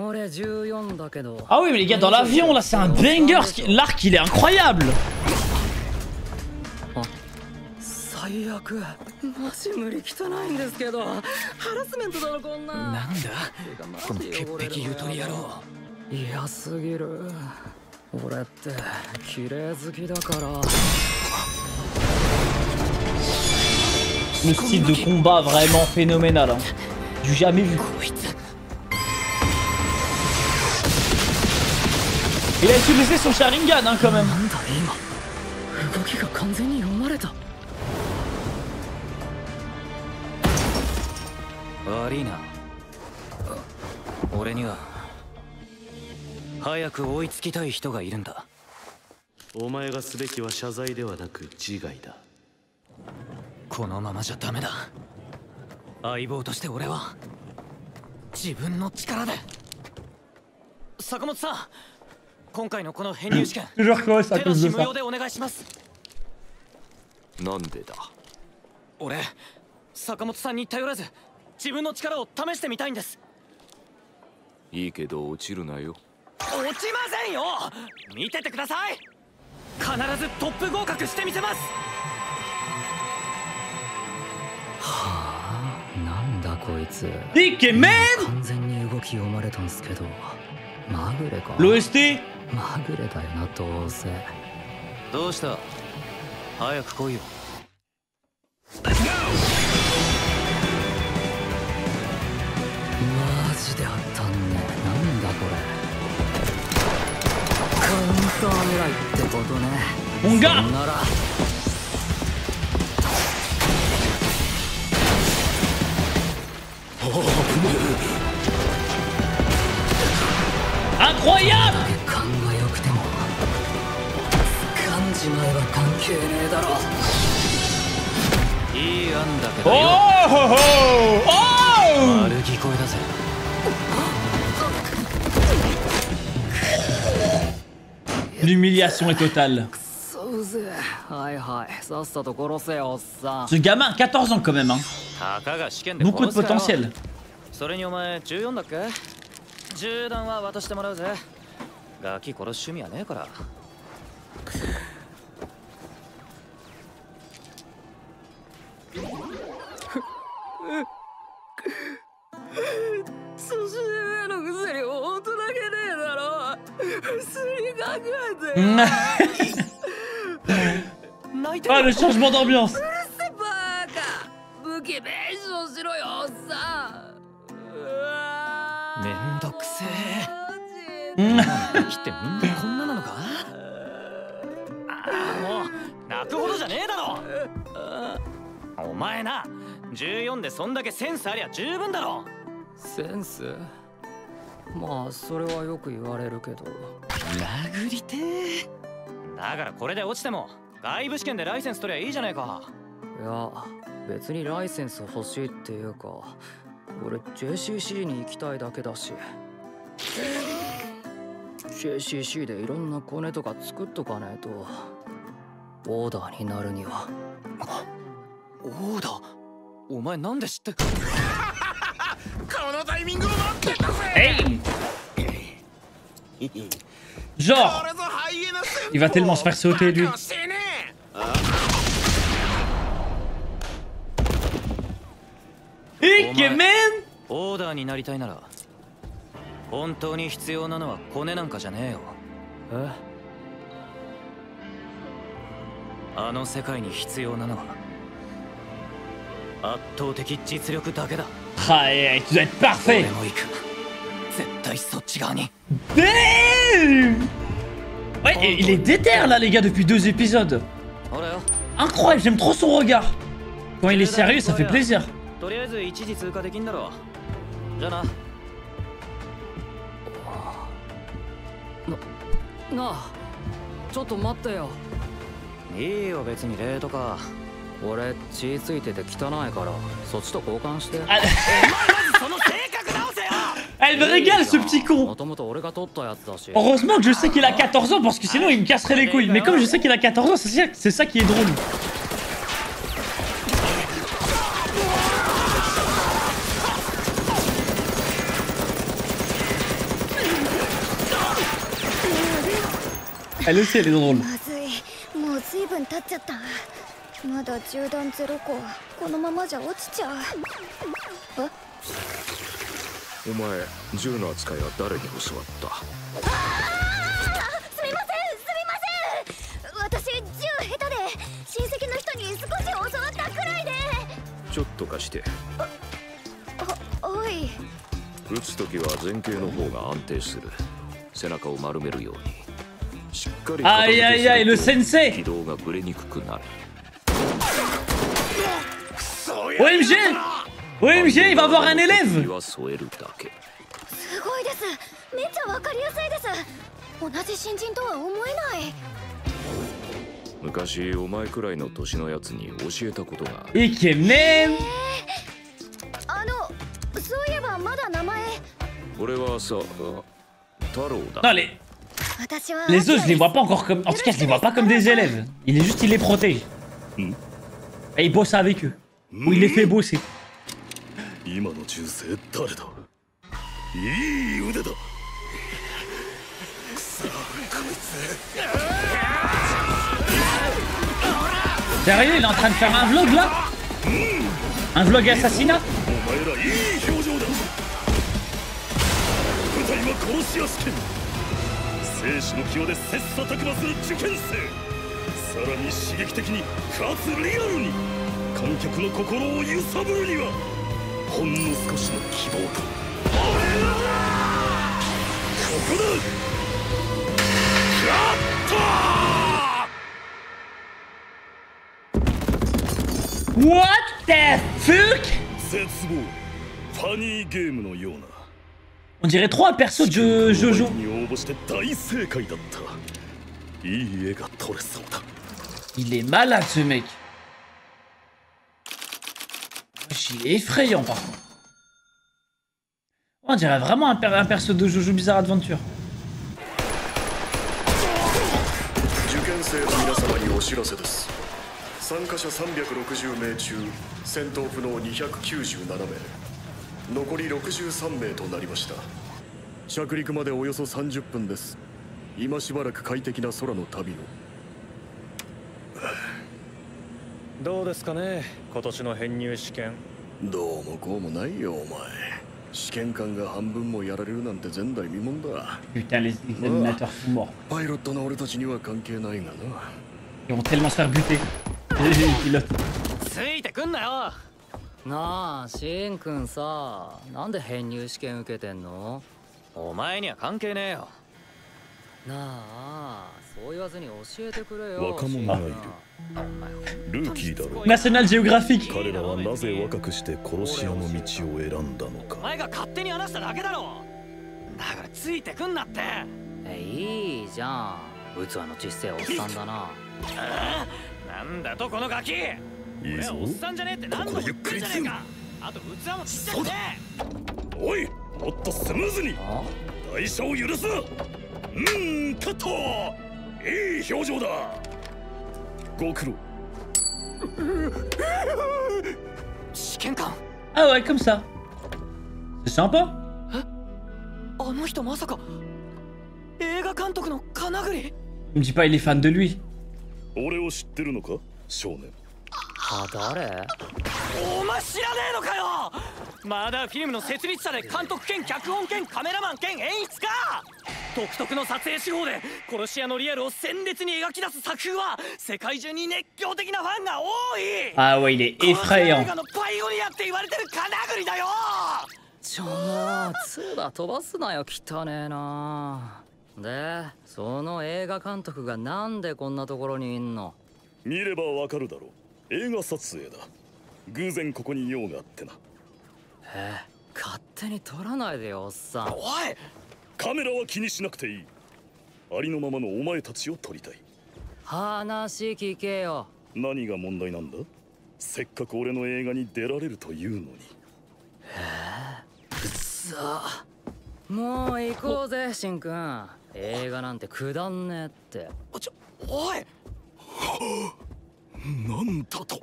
Ah oui mais les gars dans l'avion là c'est un banger, l'arc il est incroyable. Le style de combat vraiment phénoménal hein. Du jamais vu. Il a utilisé son Sharingan hein, quand même. Toujours quoi ça à cause de ça. Ikemen! L'OST? Mon gars! Incroyable! Oh oh oh oh! L'humiliation est totale. Ce gamin, 14 ans quand même hein. Beaucoup de potentiel. Ah le changement d'ambiance. JCC でいろんなコネとか作っとかないとオーダーになるには。オーダー？お前なんで知って？このタイミングを待ってたぜ。Genre, il va tellement se faire sauter lui. Ikemen! オーダーになりたいなら本当に必要なのはコネなんかじゃねえよ。え？あの世界に必要なのは圧倒的実力だけだ。Ah, tu dois être parfait. 俺も行く。絶対そっち側に。Damn! Ouais, il est déter là les gars depuis 2 épisodes. Incroyable, j'aime trop son regard. Quand il est sérieux, ça fait plaisir. とりあえず一時通過できんだろう。じゃあな。なあ、ちょっと待ってよ。いいよ別にレートか。俺血ついてて汚いからそっちと交換して。まずその性格直せよ。Elle me régale ce petit con. Heureusement que je sais qu'il a 14 ans parce que sinon il me casserait les couilles. Mais comme je sais qu'il a 14 ans, c'est ça qui est drôle. Elle aussi, elle est drôle. まずい、もう随分経っちゃった。まだ銃弾0個。このままじゃ落ちちゃう。え？お前、銃の扱いは誰に教わった？すみません。私銃下手で親戚の人に少し教わったくらいで。ちょっと貸して。おい。撃つときは前傾の方が安定する。背中を丸めるように。しっかり Aïe aïe aïe, le sensei. 軌道がぶれにくくなる。OMG! OMG, il va avoir un élève! すごいです。めっちゃわかりやすいです。同じ新人とは思えない。昔お前くらいの年のやつに教えたことが。イケメン。そういえばまだ名前。俺はさ、太郎だ。 Non, les autres, je les vois pas encore comme. En tout cas, je les vois pas comme des élèves. Il est juste, il les protège. Et il bosse avec eux. Ou il les fait bosser. 今の銃声誰だ？いい腕だ。くそ、こいつ。Sérieux, il est en train de faire un vlog là? Un vlog assassinat? お前らいい表情だ。舞台は殺し屋試験。生死の際で切磋琢磨する受験生。さらに刺激的にかつリアルに観客の心を揺さぶるにはほんの少しの希望と。ここだ。やったー。 What the fuck? 絶望。ファニーゲームのような。 On dirait trop un perso de Jojo. Il est malade ce mec. Il est effrayant par contre. On dirait vraiment un perso de Jojo Bizarre Adventure. 参加者360名中戦闘不能297名残り63名となりました。着陸までおよそ30分です。今しばらく快適な空の旅を。どうですかね、今年の編入試験。どうもこうもないよお前。試験官が半分もやられるなんて前代未聞だ。Putain, les examinateurs sont morts. パイロットの俺たちには関係ないがな。 Ils vont tellement se faire buter. Les pilotes. ついてくんなよ。なあ、シンくんさ、なんで編入試験受けてんの？お前には関係ねえよ。なあ、そう言わずに教えてくれよ。若者がいる。ルーキーだろ。National Geographic. 彼らはなぜ若くして殺し屋の道を選んだのか。お前が勝手に話しただけだろ。だからついてくんなって。いいじゃん。器の小さいおっさんだな。なんだとこのガキ。いいぞ。おっさんじゃねえって何度も言ってんじゃねえか。あと器もちっちゃいね。おい、もっとスムーズに。代償を許すな。カット。いい表情だ。ご苦労。試験官。Ah ouais, comme ça. C'est sympa. あの人まさか映画監督の金栗。 Il me dit pas il est fan de lui. 俺を知ってるのか、少年。誰？お前知らねえのかよ。まだフィルムの設立者で監督兼脚本兼カメラマン兼演出か。独特の撮影手法で殺し屋のリアルを鮮烈に描き出す作風は世界中に熱狂的なファンが多い。 Ah ouais, il est effrayant. 映画のパイオニアって言われてる金栗だよ。ちょもう2だ飛ばすなよ、汚ねえな。で、その映画監督がなんでこんなところにいんの？見ればわかるだろう。映画撮影だ。偶然ここに用があってな。勝手に撮らないでよ、おっさん。おい！カメラは気にしなくていい。ありのままのお前たちを撮りたい。話聞けよ。何が問題なんだ？せっかく俺の映画に出られるというのに。さあ、もう行こうぜ、シンくん。映画なんてくだんねえって。おい！なんだと。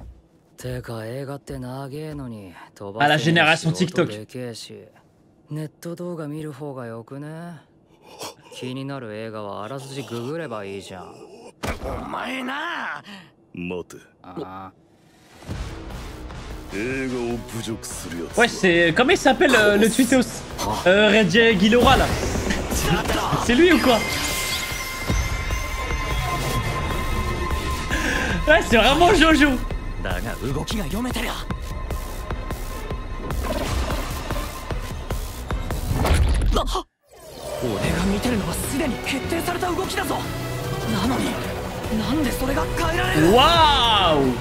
てか映画って長えのに飛ば À la génération TikTok. でけえし、ネット動画見る方がよくね。気になる映画はあらすじググればいいじゃん。お前な。待て。ああ。映画を侮辱するやつ。 Ouais, c'est... Comment il s'appelle le tweetos Reggie Guilora là. C'est lui ou quoi? Ouais, c'est vraiment Jojo. だが動きが読めてりゃ。俺が見てるのはすでに決定された動きだぞ。なのになんでそれが変えられる。 Waouh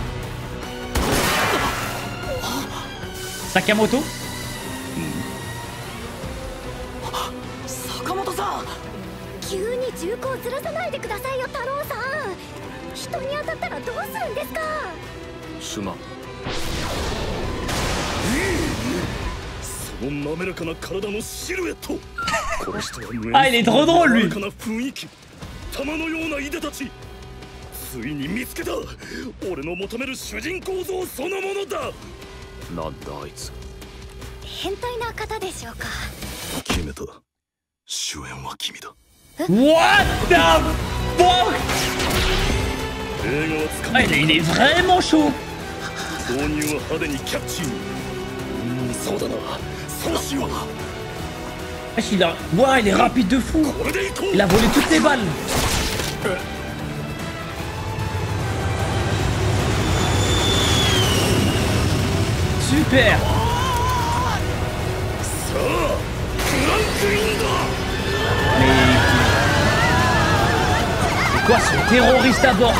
Sakamoto? 坂本さん。急に銃口をずらさないでくださいよ、太郎さん。人に当たったらどうするんですか。すまん。その滑らかな体のシルエット。この人は無 Ah, il est trop drôle lui. 滑らかな雰囲気、玉のようないでたち。ついに見つけた。俺の求める主人公像そのものだ。なんだあいつ。変態な方でしょうか。決めた。主演は君だ。 What the fuck? 映画はつか Ah, il est vraiment chaud. 導入は派手にキャッチー。そうだな。そうしよう。 Wesh, il a... Ouah, il est rapide de fou. これでいこう。 Il a volé toutes les balles. Super. さあ、クランクインだ。 Mais... C'est quoi ce terroriste à bord?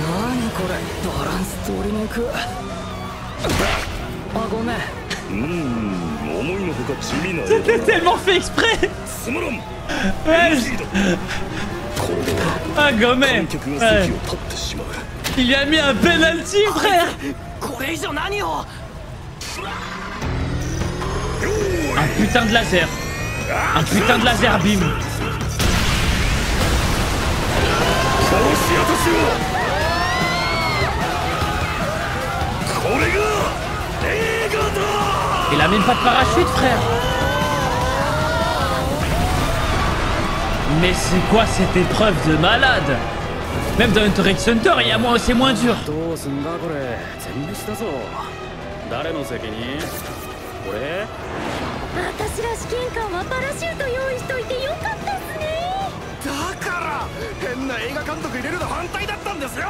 何これ、バランス取りにく。あ、ごめん。思いのほか地味な。 C'était tellement fait exprès. つまらん。 Wesh. これでは Ah, gommé. 観客が Ouais. 席を立ってしまう。 Il lui a mis un penalty, frère. これ以上何を。 Un putain de laser. Un putain de laser beam. 殺し私を。これが映画だ。 Il a même pas de parachute, frère. Mais c'est quoi cette épreuve de malade? Même dans Hunter x Hunter, il y a moins, c'est moins dur. どうすんだこれ。全部したぞ。誰の責任？俺？私ら試験官はパラシュート用意しといてよかったっすね。だから変な映画監督入れるの反対だったんですよ。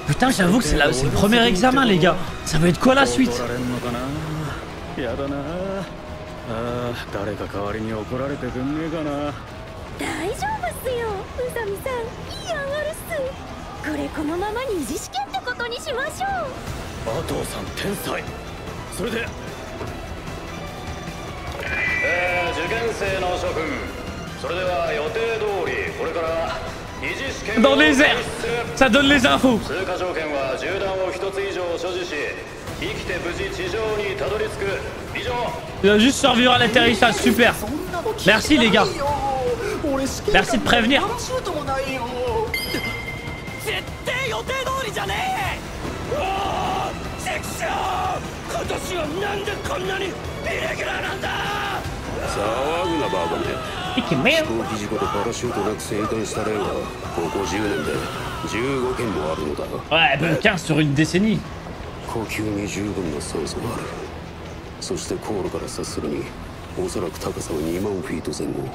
Putain, j'avoue que c'est le premier examen, les gars. Ça va être quoi la suite? 怒られんのかな。やだな。ああ、誰か代わりに怒られてくんねえかな。大丈夫っすよ、宇佐美さん。嫌がるっす。これこのまま二次試験ってことにしましょう。麻藤さん天才。それで受験生の諸君、それでは予定通りこれから二次試験 Dans les airs, ça donne les infos. 通過条件は銃弾を一つ以上所持し、生きて無事地上にたどり着く。以上。 Il va juste survivre à l'atterrissage, super. Merci les gars. Merci de prévenir. 絶対予定通りじゃねえ。おお、セクション。今年はなんでこんなにイレギュラーなんだ。騒ぐなバカめ。 Et qui merde. 飛行機事故でパラシュートなく生還した例はここ10年で15件もあるのだ。 Ouais, ben 15 sur une décennie. 呼吸に十分な酸素がある。そして航路から察するにおそらく高さは2万フィート前後。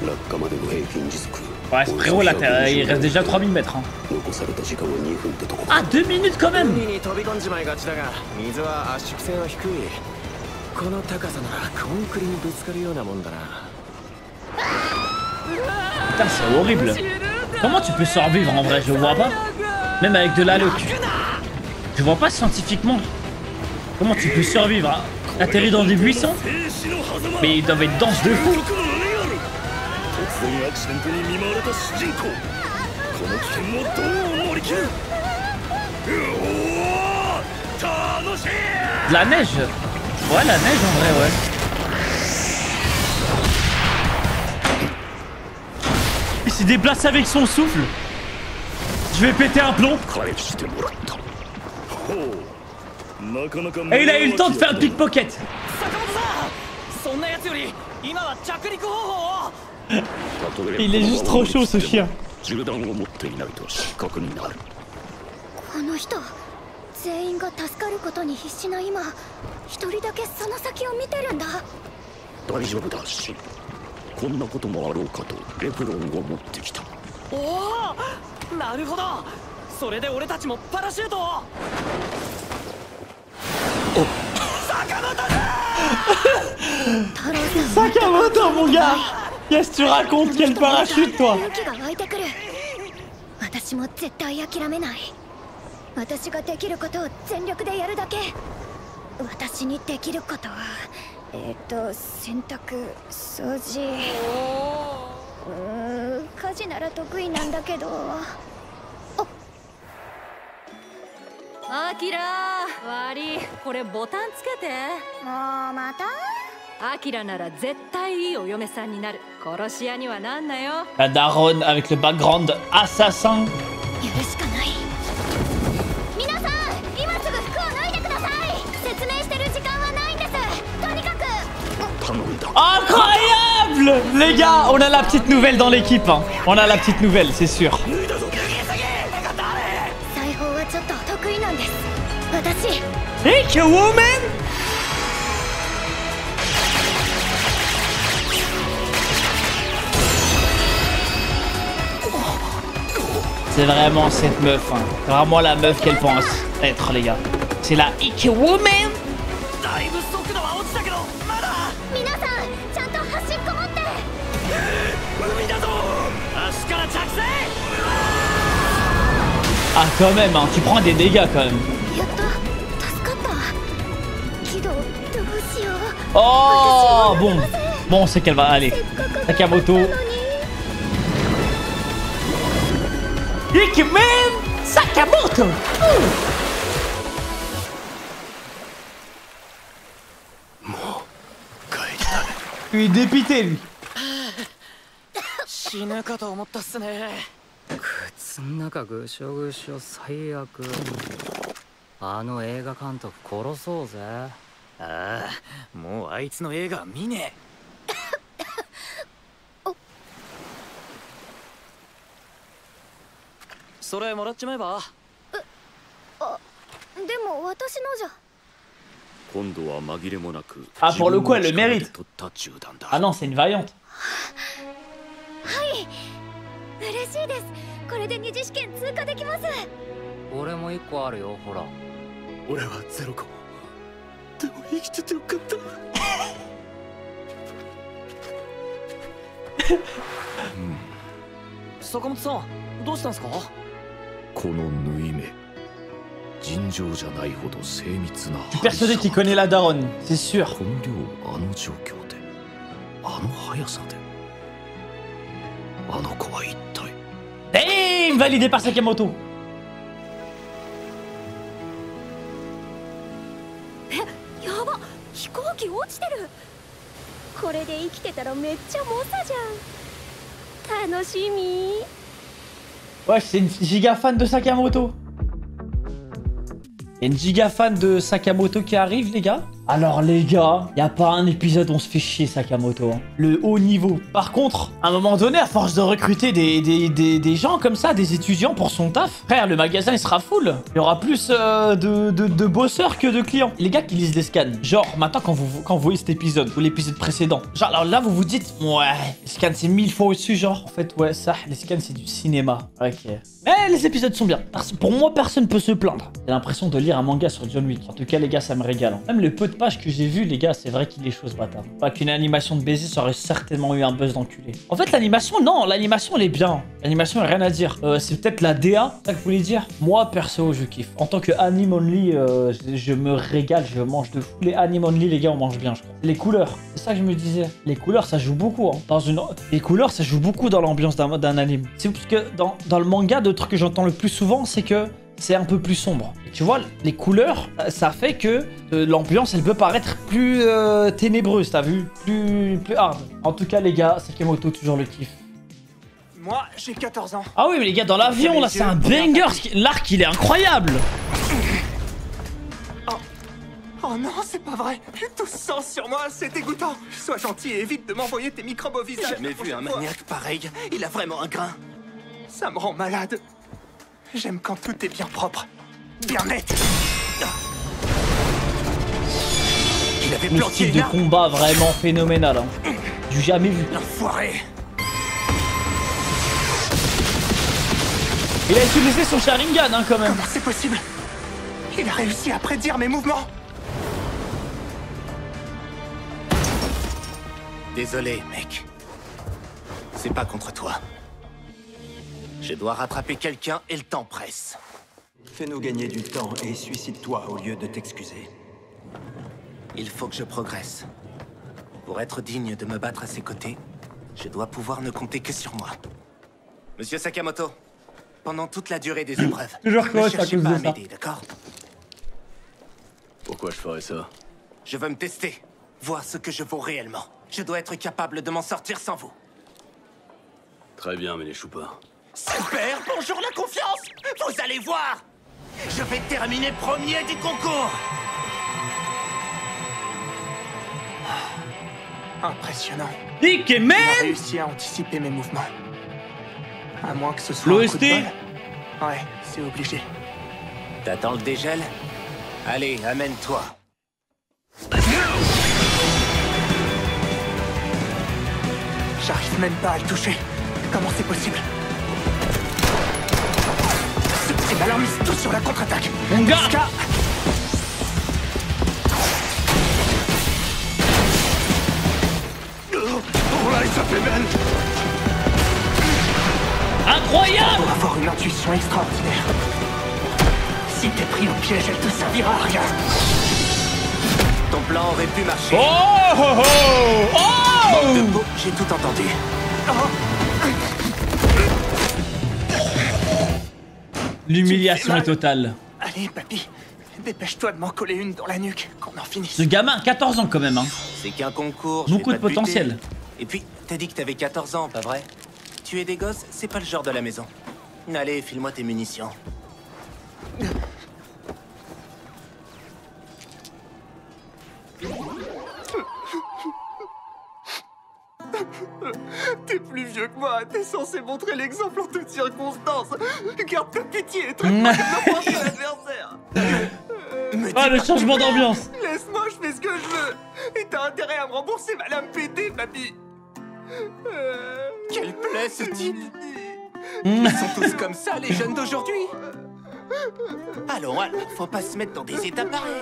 落下までの平均時速。 Ouais, ce frérot là, il reste déjà 3000 mètres. Hein. 残された時間は2分ってとこ。 Ah, 2 minutes quand même. 海に飛び込んじまいがちだが、水は圧縮性は低い。この高さならコンクリにぶつかるようなもんだな。 Putain, c'est horrible. Comment tu peux survivre en vrai? Je vois pas. Même avec de la loc. Je vois pas scientifiquement. Comment tu peux survivre? Hein? Atterrir dans des buissons? Mais ils doivent être denses de fou. 突然アクシデントに見舞われた主人公。この危険をどう乗り切る。うおー、楽しい。 De la neige. Ouais, la neige en vrai, ouais. Il s'est déplacé avec son souffle. Je vais péter un plomb. Et il a eu le temps de faire un pickpocket. Il est juste trop chaud ce chien. 銃弾を持っていないと失格になる。この人全員が助かることに必死な今一人だけその先を見てるんだ。大丈夫だし、こんなこともあろうかとレプロンを持ってきた。おお、なるほど。それで俺たちもパラシュートを。坂本だ。Sakamoto, mon gars! Qu'est-ce que tu racontes? Quel parachute, toi? 勇気が湧いてくる。私も絶対諦めない。私ができることを全力でやるだけ。私にできることは洗濯、掃除、家事なら得意なんだけど。アキラ悪い、これボタンつけて。もうまた？アキラなら絶対いいお嫁さんになる。殺し屋にはなんなよ。 La daronne avec le background assassin. やるしかない。皆さん今すぐ服を脱いでください。説明してる時間はないんです。とにかく。頼んだ。 Incroyable! Les gars, on a la petite nouvelle dans l'équipe. Hein. On a la petite nouvelle, c'est sûr. 裁縫はちょっと得意なんです。私。Hey, que woman! C'est vraiment cette meuf, hein. C'est vraiment la meuf qu'elle pense être, les gars. C'est la Ike Woman! だいぶ速度は落ちたけどまだ。皆さんちゃんと端っこ持って。海だぞ。足から着水。 Ah, quand même, hein. Tu prends des dégâts, quand même. やっと助かった。けどどうしよう。 Oh, bon. Bon, on sait qu'elle va aller. Sakamoto. Ikemen Sakamoto. Il est dépité, lui. 死ぬかと思ったっすね。靴ん中ぐしょぐしょ最悪。あの映画監督殺そうぜ。ああ、もうあいつの映画見ねえ。それもらっちまえば。でも私のじゃ。今度は紛れもなく。 Ah, pour le coup, elle le mérite. 取った銃弾だ。 Ah non, c'est une vaillante. はい嬉しいです。これで二次試験通過できます。俺も一個あるよ、ほら。俺はゼロ個。でも生きててよかった。坂本さんどうしたんすか。この縫い目、尋常じゃないほど精密な。 Je suis persuadé qu'il connaît la daronne, c'est sûr. この量、あの状況で、あの速さで、あの子は一体。 Damn, validé par Sakamoto. やば、飛行機落ちてる。これで生きてたらめっちゃ猛者じゃん。楽しみ。 Ouais, c'est une giga fan de Sakamoto. Il y a une giga fan de Sakamoto qui arrive, les gars. Alors, les gars, y a pas un épisode où on se fait chier Sakamoto. Hein. Le haut niveau. Par contre, à un moment donné, à force de recruter des gens comme ça, des étudiants pour son taf, frère, le magasin il sera full. Il y aura plus de bosseurs que de clients. Les gars qui lisent les scans. Genre, maintenant, quand vous voyez cet épisode ou l'épisode précédent, genre, alors là, vous vous dites, ouais, les scans c'est 1000 fois au-dessus, genre. En fait, ouais, ça, les scans c'est du cinéma. Ok. Mais les épisodes sont bien. Pour moi, personne peut se plaindre. J'ai l'impression de lire un manga sur John Wick. En tout cas, les gars, ça me régale. Hein. Même le peu de pages que j'ai vu, les gars, c'est vrai qu'il est chaud ce bâtard. Pas qu'une animation de baiser, ça aurait certainement eu un buzz d'enculé. En fait, l'animation, non, l'animation elle est bien. L'animation, rien à dire. C'est peut-être la DA, c'est ça que vous voulez dire. Moi, perso, je kiffe. En tant que anime only, je me régale, je mange de fou. Les anime only, les gars, on mange bien, je crois. Les couleurs, c'est ça que je me disais. Les couleurs, ça joue beaucoup. Hein. Les couleurs, ça joue beaucoup dans l'ambiance d'un anime. C'est parce que dans le manga, de trucs que j'entends le plus souvent, c'est que c'est un peu plus sombre. Et tu vois, les couleurs, ça fait que l'ambiance, elle peut paraître plus ténébreuse, t'as vu, plus hard. En tout cas, les gars, Sakamoto, toujours le kiff. Moi, j'ai 14 ans. Ah oui, mais les gars, dans l'avion, là, c'est un banger. L'arc, il est incroyable. Oh Oh non, c'est pas vrai. Tout ce sang sur moi, c'est dégoûtant. Sois gentil et évite de m'envoyer tes microbes au visage. J'ai jamais vu un maniaque pareil. Il a vraiment un grain. Ça me rend malade. J'aime quand tout est bien propre. Bien net. Il avait Le planté style de là. combat vraiment phénoménal. Hein. Du jamais vu. L'enfoiré. Il a utilisé son Sharingan hein, quand même. Comment c'est possible? Il a réussi à prédire mes mouvements. Désolé, mec. C'est pas contre toi. Je dois rattraper quelqu'un et le temps presse. Fais-nous gagner du temps et suicide-toi au lieu de t'excuser. Il faut que je progresse. Pour être digne de me battre à ses côtés, je dois pouvoir ne compter que sur moi. Monsieur Sakamoto, pendant toute la durée des épreuves, Toujours ne quoi, à cherchez cause pas de à ça. m'aider, d'accord? Pourquoi je ferais ça? Je veux me tester, voir ce que je vaux réellement. Je dois être capable de m'en sortir sans vous. Très bien, mais les choupas. Super, bonjour la confiance. Vous allez voir. Je vais terminer premier du concours. Impressionnant. Nick et Il a man. réussi à anticiper mes mouvements. À moins que ce soit un coup L'OST. de bol. Ouais, c'est obligé. T'attends le dégel? Allez, amène-toi. J'arrive même pas à le toucher. Comment c'est possible? Ce petit malin mise tout sur la contre-attaque. Mon gars. Ska. Oh là, ça fait mal. Incroyable. Pour avoir une intuition extraordinaire. Si t'es pris au piège, elle te servira à rien. Ton plan aurait pu marcher. Oh oh oh Manque de oh. peau, j'ai tout entendu. L'humiliation est totale. Allez, papy, dépêche-toi de m'en coller une dans la nuque, qu'on en finisse. Ce gamin, 14 ans quand même. Hein. C'est qu'un concours. je Beaucoup vais de pas te buter. potentiel. Et puis, t'as dit que t'avais 14 ans, pas vrai? Tuer des gosses, c'est pas le genre de la maison. Allez, file-moi tes munitions. T'es plus vieux que moi, t'es censé montrer l'exemple en toutes circonstances. Garde ta pitié et traite-moi comme n'importe quel adversaire. Ah, le changement d'ambiance. Laisse-moi, je fais ce que je veux. Et t'as intérêt à me rembourser ma lame pétée, papy. Quelle plaie, ce type. Ils sont tous comme ça, les jeunes d'aujourd'hui. Allons, faut pas se mettre dans des états pareils.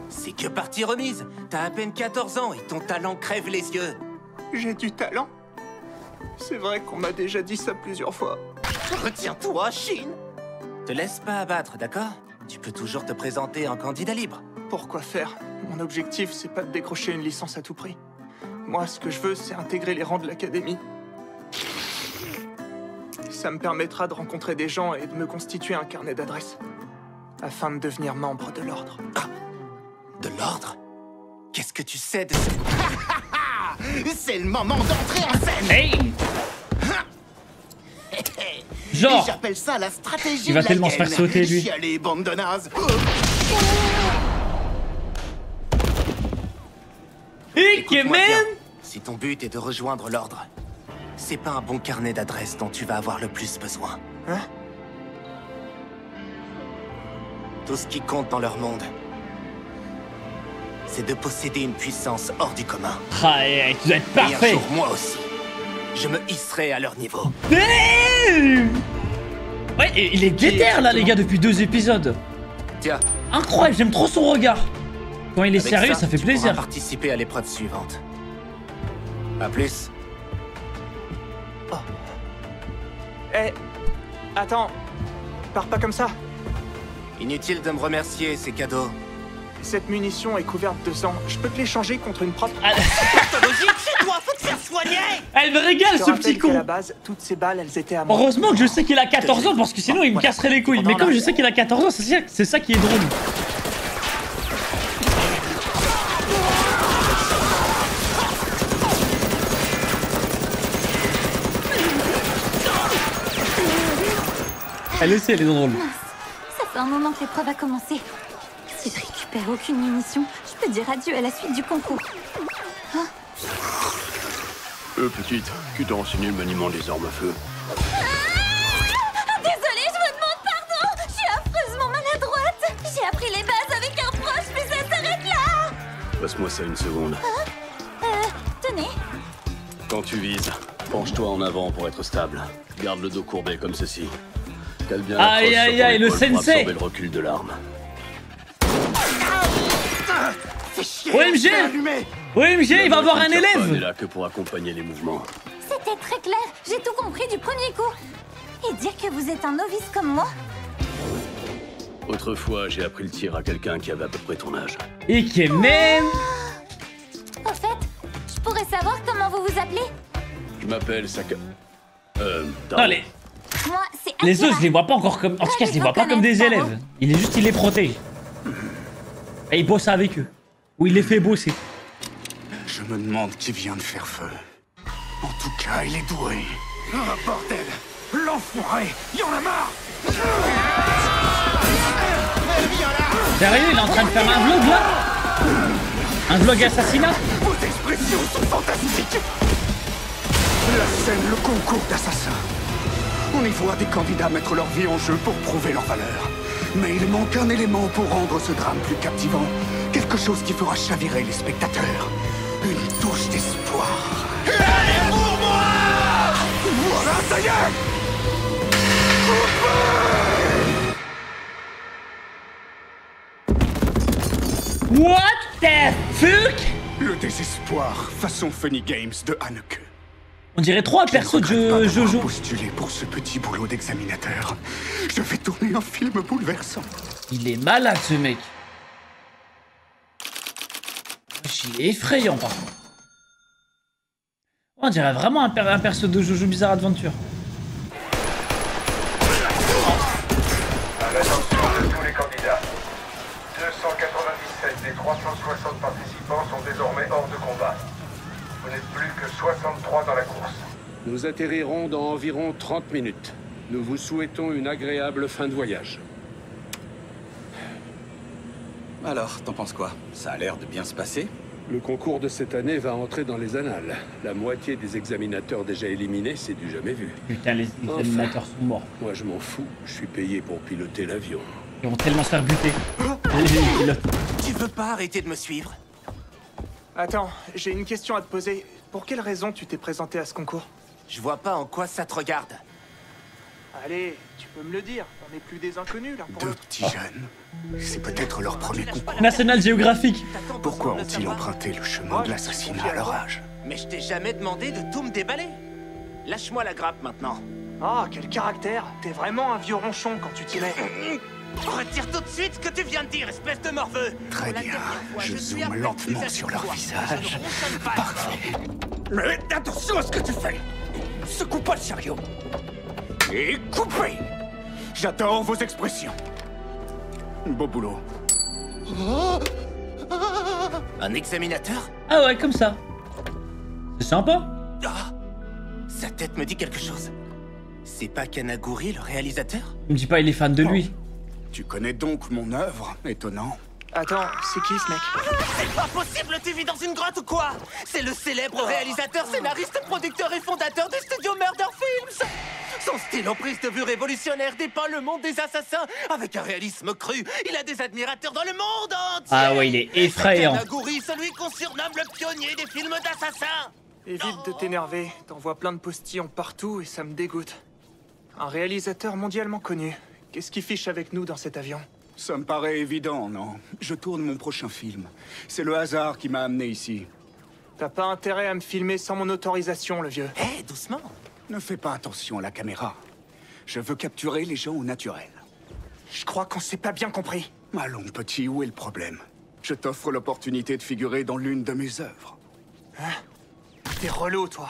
C'est que partie remise. T'as à peine 14 ans et ton talent crève les yeux. J'ai du talent? C'est vrai qu'on m'a déjà dit ça plusieurs fois. Retiens-toi, Shin. Te laisse pas abattre, d'accord? Tu peux toujours te présenter en candidat libre. Pourquoi faire? Mon objectif, c'est pas de décrocher une licence à tout prix. Moi, ce que je veux, c'est intégrer les rangs de l'académie. Ça me permettra de rencontrer des gens et de me constituer un carnet d'adresses. Afin de devenir membre de l'ordre. De l'ordre? Qu'est-ce que tu sais de ce... C'est le moment d'entrer en scène. Hey. Genre. J'appelle ça la stratégie. Il va de la tellement se faire haine. sauter, lui. Chialer, bande de nazes. Nick et Écoute-moi bien. man. Si ton but est de rejoindre l'ordre, c'est pas un bon carnet d'adresses dont tu vas avoir le plus besoin. Hein? Tout ce qui compte dans leur monde, c'est de posséder une puissance hors du commun. Ah, hey, tu dois être Et un parfait. jour, moi aussi, je me hisserai à leur niveau. Hey. Ouais, et il est déter là, les gars, depuis 2 épisodes. Tiens, Incroyable, j'aime trop son regard. Quand il est avec sérieux, ça fait tu plaisir. pourras participer à l'épreuve suivante. À plus. Oh. Eh, attends. Pars pas comme ça. Inutile de me remercier, c'est cadeau. Cette munition est couverte de sang. Je peux te l'échanger contre une propre... Ah, Pathologique chez toi, faut te faire soigner. elle me régale, Je te ce rappelle petit qu'à la con. base, toutes ces balles, elles étaient à moi. Heureusement que je sais qu'il a 14 ans, parce que sinon il me Voilà. casserait les couilles. Mais comme je sais qu'il a 14 ans, c'est ça qui est drôle. Elle aussi, elle est drôle. Ça fait un moment que l'épreuve a commencé. Si je récupère perds aucune munition, je peux dire adieu à la suite du concours. Petite, qui t'a enseigné le maniement des armes à feu? Désolée, je vous demande pardon. Je suis affreusement maladroite. J'ai appris les bases avec un proche, mais ça s'arrête là. Passe-moi ça une seconde. Tenez. Quand tu vises, penche-toi en avant pour être stable. Garde le dos courbé comme ceci. Cale bien la Aïe, crosse aïe, sur ton aïe, le épaule pour sensei. absorber le recul de l'arme. OMG! OMG, il va avoir un On n'est élève! là que pour accompagner les mouvements. C'était très clair. J'ai tout compris du premier coup. Et dire que vous êtes un novice comme moi? Autrefois, j'ai appris le tir à quelqu'un qui avait à peu près ton âge. Ikemen! Au fait, je pourrais savoir comment vous vous appelez? Je m'appelle Saka... Non, les Moi, c'est autres, Akira. je les vois pas encore comme... En tout cas, je les vois pas comme des élèves. Il est juste, il les protège. Et il bosse avec eux. Ou il les fait bosser. Je me demande qui vient de faire feu. En tout cas, il est doué. Ah, bordel! L'enfoiré! Y'en a marre! Sérieux, il est en train de faire un vlog là? Un vlog assassinat? Vos expressions sont fantastiques! La scène, le concours d'assassins. On y voit des candidats mettre leur vie en jeu pour prouver leur valeur. Mais il manque un élément pour rendre ce drame plus captivant. Quelque chose qui fera chavirer les spectateurs. Une touche d'espoir. Allez pour moi! Voilà, ça y est! What the fuck? Le désespoir, façon Funny Games de Haneke. On dirait trop un perso de Jojo. Postulé pour ce petit boulot d'examinateur. Je vais tourner un film bouleversant. Il est malade ce mec. Il est effrayant par contre. On dirait vraiment un perso de Jojo Bizarre Adventure. À l'attention de tous les candidats. 297 des 360 participants sont désormais hors de combat. Vous n'êtes plus que 63 dans la course. Nous atterrirons dans environ 30 minutes. Nous vous souhaitons une agréable fin de voyage. Alors, t'en penses quoi? Ça a l'air de bien se passer? Le concours de cette année va entrer dans les annales. La moitié des examinateurs déjà éliminés, c'est du jamais vu. Putain, les examinateurs sont morts. Moi, je m'en fous. Je suis payé pour piloter l'avion. Ils vont tellement se faire buter. Tu veux pas arrêter de me suivre? Attends, j'ai une question à te poser. Pour quelle raison tu t'es présenté à ce concours? Je vois pas en quoi ça te regarde. Allez, tu peux me le dire. On n'est plus des inconnus, là, pour Deux l'autre. petits jeunes. C'est peut-être leur premier concours. National Geographic. Pourquoi ont-ils emprunté le chemin de l'assassinat à leur âge? Mais je t'ai jamais demandé de tout me déballer. Lâche-moi la grappe maintenant. Ah, quel caractère! T'es vraiment un vieux ronchon quand tu t'y mets. Retire tout de suite ce que tu viens de dire, espèce de morveux. Très bien. Je zoome lentement sur leur visage. Parfait. Mais attention à ce que tu fais! Secoue pas le chariot. Et coupez! J'adore vos expressions. Beau boulot. Un examinateur? Ah ouais, comme ça. C'est sympa. Ah, sa tête me dit quelque chose. C'est pas Kanaguri, le réalisateur? Il me dit pas il est fan de lui. Tu connais donc mon œuvre? Étonnant. Attends, c'est qui ce mec? C'est pas possible, tu vis dans une grotte ou quoi? C'est le célèbre réalisateur, scénariste, producteur et fondateur du studio Murder Films. Son style en prise de vue révolutionnaire dépeint le monde des assassins avec un réalisme cru. Il a des admirateurs dans le monde entier. Ah ouais, il est effrayant. Kanaguri, celui qu'on surnomme le pionnier des films d'assassins. Évite de t'énerver. T'en vois plein de postillons partout et ça me dégoûte. Un réalisateur mondialement connu. Qu'est-ce qu'il fiche avec nous dans cet avion? Ça me paraît évident, non? Je tourne mon prochain film. C'est le hasard qui m'a amené ici. T'as pas intérêt à me filmer sans mon autorisation, le vieux. Hé, doucement. Ne fais pas attention à la caméra. Je veux capturer les gens au naturel. Je crois qu'on s'est pas bien compris. Allons, petit, où est le problème? Je t'offre l'opportunité de figurer dans l'une de mes œuvres. Hein? T'es relou, toi.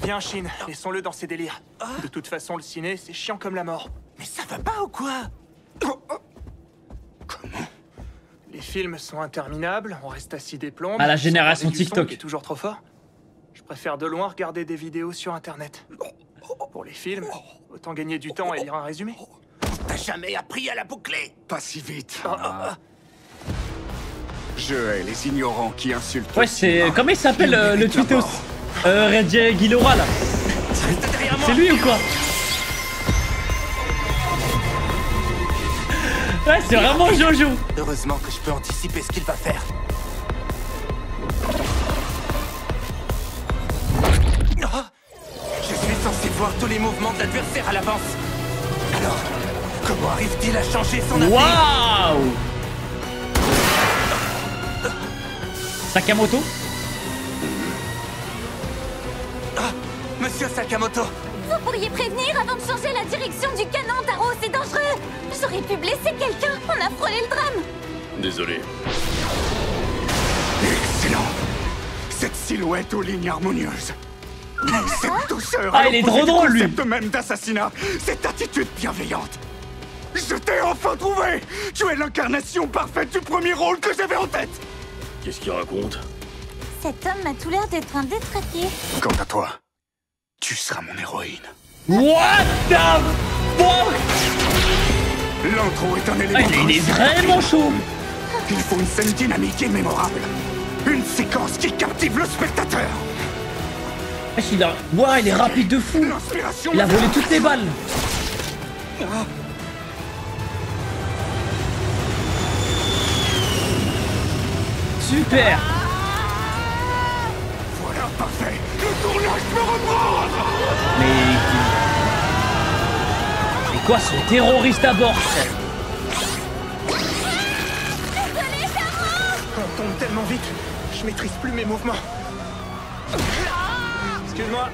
Viens, Shin, laissons-le dans ses délires. De toute façon, le ciné, c'est chiant comme la mort. Mais ça va pas ou quoi? Comment? Les films sont interminables, on reste assis des plombs. À la génération sans regarder du son TikTok. qui est toujours trop fort. Je préfère de loin regarder des vidéos sur Internet. Pour les films, autant gagner du temps et lire un résumé. T'as jamais appris à la boucler? Pas si vite. Je hais les ignorants qui insultent. Ouais, c'est... Comment il s'appelle le tweetos Reggie Guilora, là. C'est lui ou quoi? Ouais, c'est vraiment Jojo. Heureusement que je peux anticiper ce qu'il va faire. Oh, je suis censé voir tous les mouvements de l'adversaire à l'avance. Alors, comment arrive-t-il à changer son avis? Waouh! Sakamoto? Ah, Monsieur Sakamoto! Vous pourriez prévenir avant de changer la direction du canon, Taro, c'est dangereux! J'aurais pu blesser quelqu'un, on a frôlé le drame! Désolé. Excellent. Cette silhouette aux lignes harmonieuses. Cette douceur. Ah, il est trop drôle, lui. Concept même d'assassinat. Cette attitude bienveillante. Je t'ai enfin trouvé. Tu es l'incarnation parfaite du premier rôle que j'avais en tête. Qu'est-ce qu'il raconte? Cet homme a tout l'air d'être un détraqué. Quant à toi, tu seras mon héroïne. What the fuck? L'intro est un élément. Il est vraiment chaud. Il faut une scène dynamique et mémorable. Une séquence qui captive le spectateur. Ouah, il est rapide de fou. Il a volé toutes les balles. Super. Voilà, parfait. Le tournage peut reprendre. Mais quoi ce terroriste à bord? On tombe tellement vite, je maîtrise plus mes mouvements. Excuse-moi.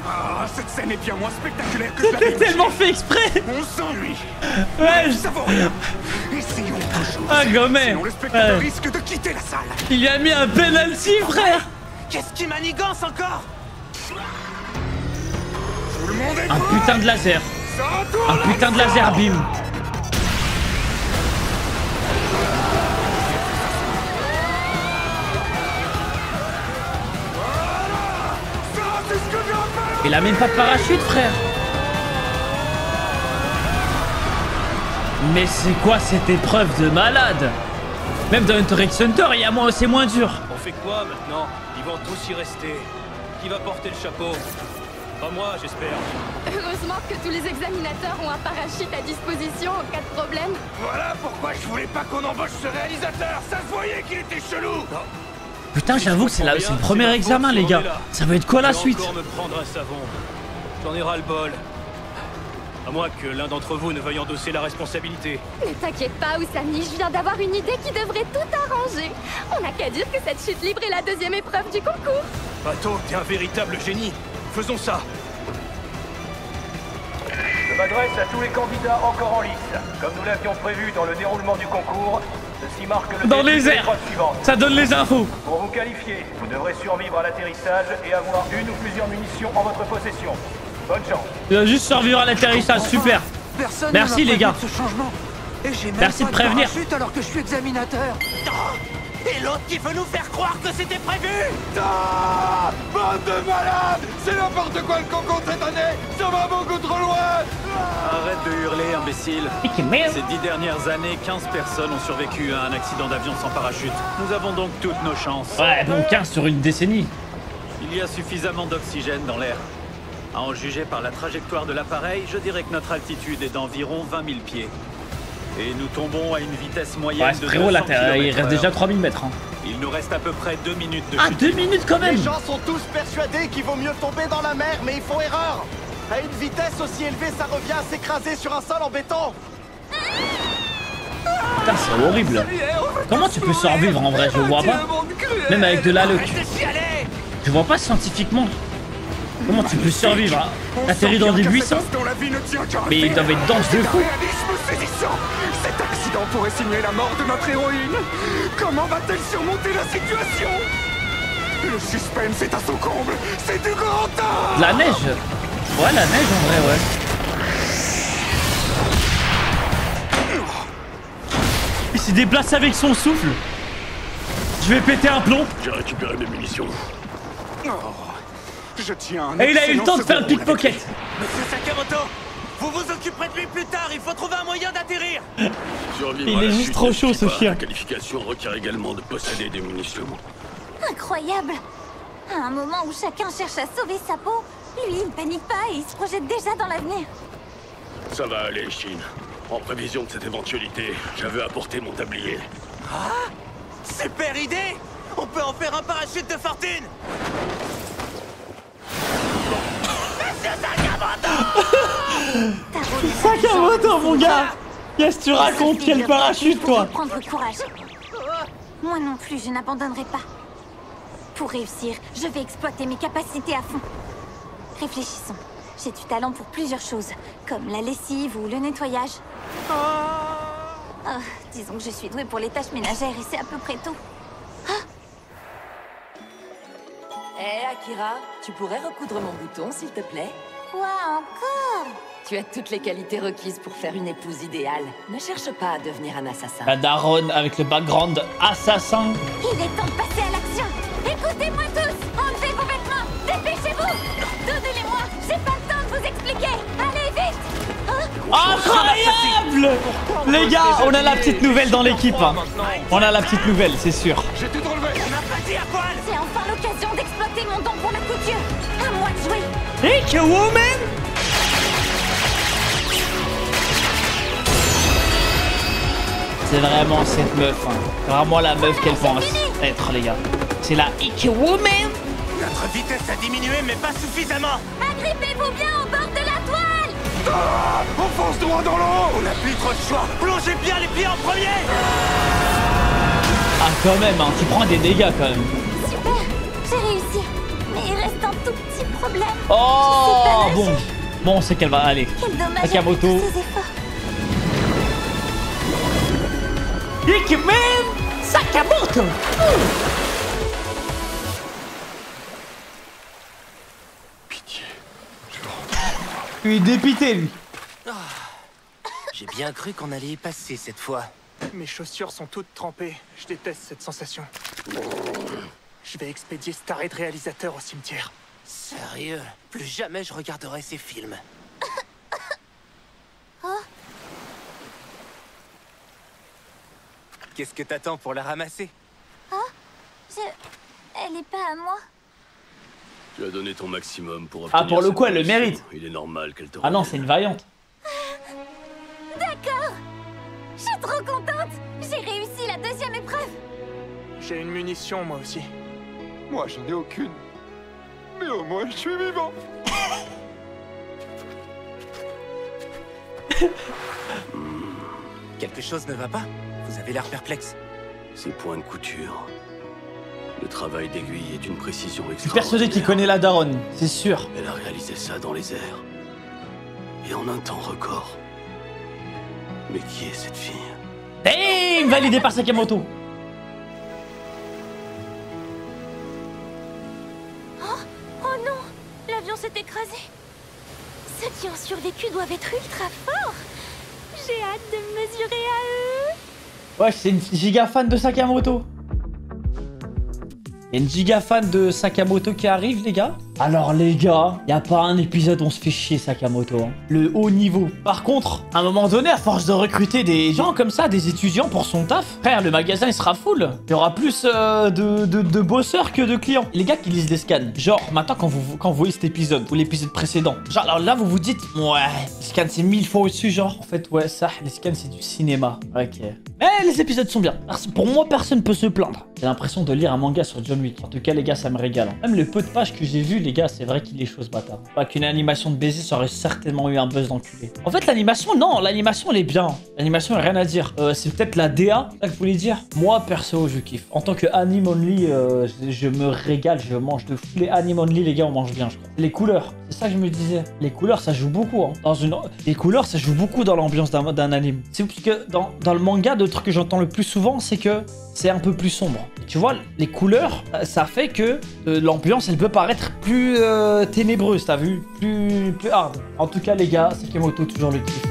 Ah, cette scène est bien moins spectaculaire que je l'avais C'était tellement fait exprès. On s'ennuie. Ouais, Ça vaut rien. Essayons autre chose. Ah, gommé. Sinon le spectateur risque de quitter la salle. Il lui a mis un penalty, frère. Qu'est-ce qui manigance encore? Tout le monde est Un putain de laser. Un putain de laser beam. Il a même pas de parachute, frère. Mais c'est quoi cette épreuve de malade? Même dans Hunter x Hunter, c'est moins dur. On fait quoi maintenant? Ils vont tous y rester. Qui va porter le chapeau? Pas moi, j'espère. Heureusement que tous les examinateurs ont un parachute à disposition en cas de problème. Voilà pourquoi je voulais pas qu'on embauche ce réalisateur. Ça se voyait qu'il était chelou. Putain, j'avoue que c'est le premier examen, les gars. Ça va être quoi la suite? Encore me prendre un savon. J'en ai ras le bol. À moins que l'un d'entre vous ne veuille endosser la responsabilité. Ne t'inquiète pas, Usami, je viens d'avoir une idée qui devrait tout arranger. On n'a qu'à dire que cette chute libre est la deuxième épreuve du concours. Bateau, t'es un véritable génie. Faisons ça. Je m'adresse à tous les candidats encore en lice. Comme nous l'avions prévu dans le déroulement du concours, ceci marque le dans début les de airs. l'épreuve suivante. Ça donne les infos. Pour vous qualifier, vous devrez survivre à l'atterrissage et avoir une ou plusieurs munitions en votre possession. Bonne chance. Il va juste survivre à l'atterrissage, super. Merci les gars. Merci de prévenir. Alors que je suis examinateur. Et l'autre qui veut nous faire croire que c'était prévu. Ah, bande de malades. C'est n'importe quoi le concours cette année. Ça va beaucoup trop loin. Arrête de hurler, imbécile. Ces 10 dernières années, 15 personnes ont survécu à un accident d'avion sans parachute. Nous avons donc toutes nos chances. Ouais, donc 15 sur une décennie. Il y a suffisamment d'oxygène dans l'air. À en juger par la trajectoire de l'appareil, je dirais que notre altitude est d'environ 20 000 pieds. Et nous tombons à une vitesse moyenne de 200 frérot, là, il km/h. reste déjà 3000 mètres. Hein. Il nous reste à peu près 2 minutes de Ah, chute. 2 minutes quand même. Les gens sont tous persuadés qu'il vaut mieux tomber dans la mer, mais ils font erreur. À une vitesse aussi élevée, ça revient à s'écraser sur un sol en béton. Putain, c'est horrible. Comment tu peux survivre en vrai? Je vois pas. Même avec de la luck. Je vois pas scientifiquement. Comment tu peux survivre? Hein? T'atterris dans des buissons? Mais il doit être dense de fou. Cet accident pourrait signer la mort de notre héroïne. Comment va-t-elle surmonter la situation? Le suspense est à son comble. C'est du grand art. De la neige. Ouais, la neige en vrai, ouais. Il s'est déplacé avec son souffle. Je vais péter un plomb. J'ai récupéré mes munitions. Je tiens. Et il a eu le temps de faire le pickpocket. Monsieur Sakamoto, Vous vous occuperez de lui plus tard, il faut trouver un moyen d'atterrir. Il est juste trop chaud ce chien. La qualification requiert également de posséder des munitions. Incroyable. À un moment où chacun cherche à sauver sa peau, lui il ne panique pas et il se projette déjà dans l'avenir. Ça va aller, Shin. En prévision de cette éventualité, j'avais apporté mon tablier. Ah, super idée. On peut en faire un parachute de fortune. Sakamoto, mon gars. Qu'est-ce que tu racontes? Quel parachute, toi? Prendre courage. Moi non plus, je n'abandonnerai pas. Pour réussir, je vais exploiter mes capacités à fond. Réfléchissons. J'ai du talent pour plusieurs choses, comme la lessive ou le nettoyage. Oh, disons que je suis douée pour les tâches ménagères et c'est à peu près tout. Hé, Akira, tu pourrais recoudre mon bouton, s'il te plaît? Quoi encore? Tu as toutes les qualités requises pour faire une épouse idéale. Ne cherche pas à devenir un assassin. La daronne avec le background assassin. Il est temps de passer à l'action. Écoutez-moi tous. Enlevez vos vêtements. Dépêchez-vous. Donnez-les-moi. J'ai pas le temps de vous expliquer. Allez, vite. Incroyable! Les gars, on a la petite nouvelle dans l'équipe. Hein. On a la petite nouvelle, c'est sûr. J'ai tout enlevé. On a pas dit à poil. C'est enfin l'occasion d'exploiter mon don pour la couture. À moi de jouer. Hey, woman! C'est vraiment cette meuf, hein. C'est vraiment la meuf qu'elle pense être, les gars. C'est la Ike Woman. Notre vitesse a diminué, mais pas suffisamment. Agrippez-vous bien au bord de la toile. Ah, on fonce droit dans l'eau. On n'a plus trop de choix. Plongez bien les pieds en premier. Ah, quand même, hein. Tu prends des dégâts, quand même. Super, j'ai réussi. Mais il reste un tout petit problème. Oh, bon. Bon, on sait qu'elle va aller. Quel dommage. Sakamoto. Ikemen Sakamoto. Pitié. Il est dépité, lui. J'ai bien cru qu'on allait y passer cette fois. Mes chaussures sont toutes trempées. Je déteste cette sensation. Je vais expédier Starry de réalisateur au cimetière. Sérieux, plus jamais je regarderai ces films. Qu'est-ce que t'attends pour la ramasser? Elle est pas à moi. Tu as donné ton maximum pour Ah, pour le coup, elle le mérite. Il est normal qu'elle te Ah non, c'est une vaillante. D'accord. Je suis trop contente. J'ai réussi la deuxième épreuve. J'ai une munition, moi aussi. Moi, j'en ai aucune. Mais au moins, je suis vivant. Quelque chose ne va pas? Vous avez l'air perplexe. Ces points de couture. Le travail d'aiguille est d'une précision Je suis extraordinaire. persuadé qu'il connaît la daronne, c'est sûr. Elle a réalisé ça dans les airs. Et en un temps record. Mais qui est cette fille? Hey, validé par Sakamoto. Oh non, l'avion s'est écrasé. Ceux qui ont survécu doivent être ultra forts. J'ai hâte de me mesurer à eux. Ouais, c'est une giga fan de Sakamoto. Il y a une giga fan de Sakamoto qui arrive, les gars. Alors, les gars, y a pas un épisode où on se fait chier Sakamoto. Hein. Le haut niveau. Par contre, à un moment donné, à force de recruter des gens comme ça, des étudiants pour son taf, frère, le magasin il sera full. Il y aura plus de bosseurs que de clients. Les gars qui lisent les scans. Genre, maintenant, quand vous voyez cet épisode ou l'épisode précédent, genre, alors là, vous vous dites, ouais, les scans c'est 1000 fois au-dessus, genre. En fait, ouais, ça, les scans c'est du cinéma. Ok. Mais les épisodes sont bien. Pour moi, personne peut se plaindre. J'ai l'impression de lire un manga sur John Wick. En tout cas, les gars, ça me régale. Hein. Même le peu de pages que j'ai vu, les gars, c'est vrai qu'il est chaud ce bâtard. Pas qu'une animation de baiser, ça aurait certainement eu un buzz d'enculé. En fait, l'animation, non, l'animation elle est bien. L'animation, rien à dire. C'est peut-être la DA, c'est ça que vous voulez dire. Moi, perso, je kiffe. En tant que anime only, je me régale, je mange de fou. Les anime only, les gars, on mange bien, je crois. Les couleurs, c'est ça que je me disais. Les couleurs, ça joue beaucoup. Hein. Les couleurs, ça joue beaucoup dans l'ambiance d'un anime. C'est parce que dans le manga, le truc que j'entends le plus souvent, c'est que c'est un peu plus sombre. Et tu vois, les couleurs, ça fait que l'ambiance, elle peut paraître plus ténébreuse, t'as vu, plus hard. En tout cas, les gars, Sakamoto, toujours le kiff.